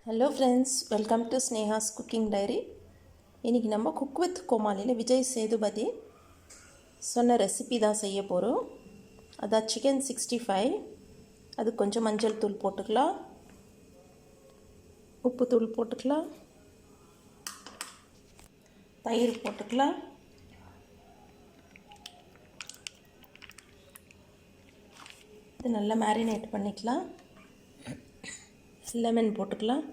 Hello friends, welcome to Sneha's Cooking Diary. இன்றைக்கி நம்ம cook with கோமாலியில் Vijay Sethupathi சொன்ன ரெசிபி தான் செய்ய போகிறோம். அதான் சிக்கன் 65. அது கொஞ்சம் மஞ்சள் தூள் போட்டுக்கலாம், உப்பு தூள் போட்டுக்கலாம், தயிர் போட்டுக்கலாம், இது நல்லா மேரினேட் பண்ணிக்கலாம், லெமன் போட்டுக்கலாம்,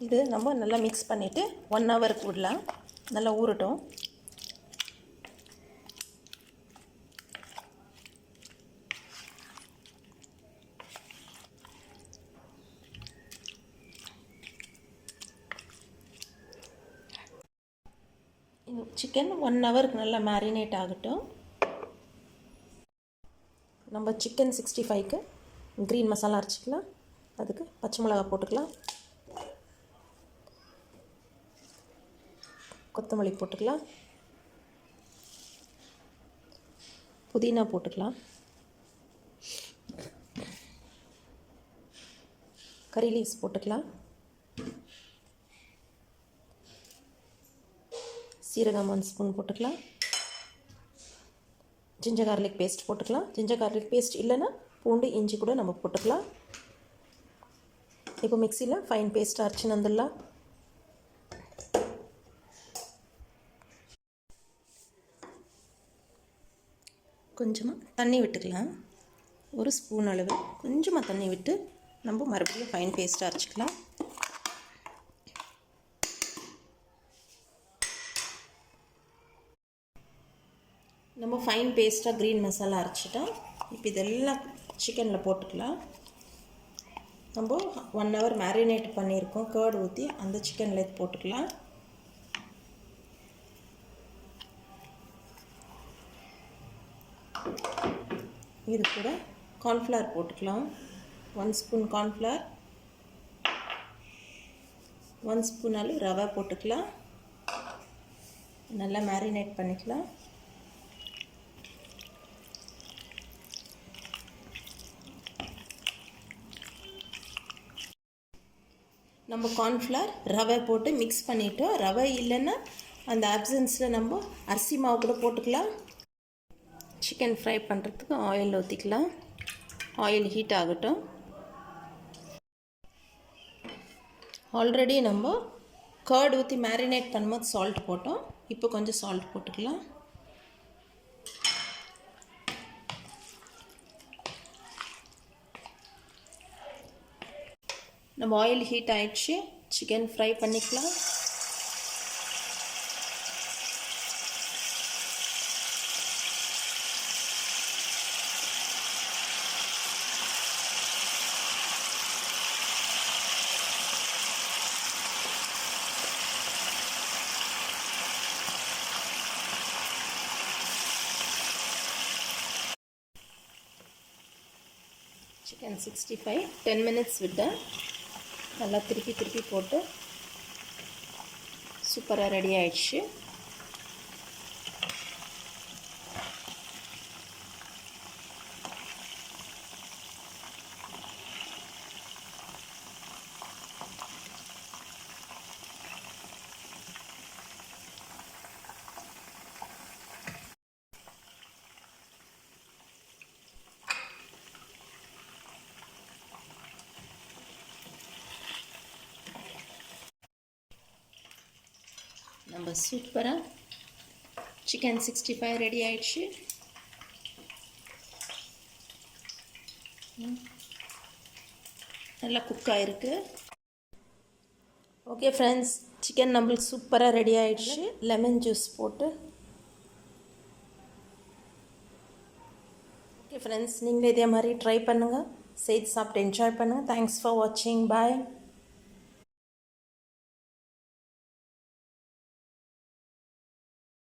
இது நம்ம நல்லா மிக்ஸ் பண்ணிவிட்டு 1 ஹவருக்கு விடலாம், நல்லா ஊறட்டும். சிக்கன் 1 ஹவருக்கு நல்லா மேரினேட் ஆகட்டும். நம்ம சிக்கன் 65க்கு க்ரீன் மசாலா அரைச்சிக்கலாம். அதுக்கு பச்சை மிளகா போட்டுக்கலாம், கொத்தமல்லி போட்டுக்கலாம், புதினா போட்டுக்கலாம், கறி லீவ்ஸ் போட்டுக்கலாம், சீரகம் 1 ஸ்பூன் போட்டுக்கலாம், ஜிஞ்சர் கார்லிக் பேஸ்ட் போட்டுக்கலாம். ஜிஞ்சர் கார்லிக் பேஸ்ட் இல்லைன்னா பூண்டு இஞ்சி கூட நம்ம போட்டுக்கலாம். இப்போ மிக்சியில் ஃபைன் பேஸ்ட் அரைச்சின்னு வந்துடலாம். கொஞ்சமாக தண்ணி விட்டுக்கலாம், 1 ஸ்பூன் அளவு கொஞ்சமாக தண்ணி விட்டு நம்ம மறுபடியும் ஃபைன் பேஸ்ட் அரைச்சிக்கலாம். நம்ம ஃபைன் பேஸ்ட்டாக க்ரீன் மசாலா அரைச்சிட்டோம். இப்போ இதெல்லாம் சிக்கனில் போட்டுக்கலாம். நம்ம 1 ஹவர் மேரினேட் பண்ணியிருக்கோம், கர்ட் ஊற்றி அந்த சிக்கனில் இது போட்டுக்கலாம். இது கூட கார்ன்ஃப்ளவர் போட்டுக்கலாம், 1 ஸ்பூன் கார்ன்ஃப்ளவர், 1 ஸ்பூன் அளவு ரவை போட்டுக்கலாம். நல்லா மேரினேட் பண்ணிக்கலாம். நம்ம கார்ன்ஃப்ளவர் ரவை போட்டு மிக்ஸ் பண்ணிட்டோம். ரவை இல்லைன்னா அந்த ஆப்சன்ஸில் நம்ம அரிசி மாவு கூட போட்டுக்கலாம். சிக்கன் ஃப்ரை பண்ணுறதுக்கு ஆயில் ஊற்றிக்கலாம். ஆயில் ஹீட் ஆகட்டும். ஆல்ரெடி நம்ம கர்ட் ஊற்றி மேரினேட் பண்ணும்போது சால்ட் போட்டோம். இப்போ கொஞ்சம் சால்ட் போட்டுக்கலாம். நம்ம ஆயில் ஹீட் ஆகிடுச்சு, சிக்கன் ஃப்ரை பண்ணிக்கலாம். சிக்கன் 65 10 மினிட்ஸ் விட்டேன். நல்லா திருப்பி போட்டு சூப்பராக ரெடி ஆயிடுச்சு. நம்ம சூப்பராக சிக்கன் 65 ரெடி ஆயிடுச்சு. நல்லா குக் ஆகிருக்கு. ஓகே ஃப்ரெண்ட்ஸ், சிக்கன் நம்மளுக்கு சூப்பராக ரெடி ஆயிடுச்சு. லெமன் ஜூஸ் போட்டு ஓகே ஃப்ரெண்ட்ஸ், நீங்களே இதே மாதிரி ட்ரை பண்ணுங்கள், செய்து சாப்பிட்டு என்ஜாய் பண்ணுங்கள். தேங்க்ஸ் ஃபார் வாட்சிங். பாய்.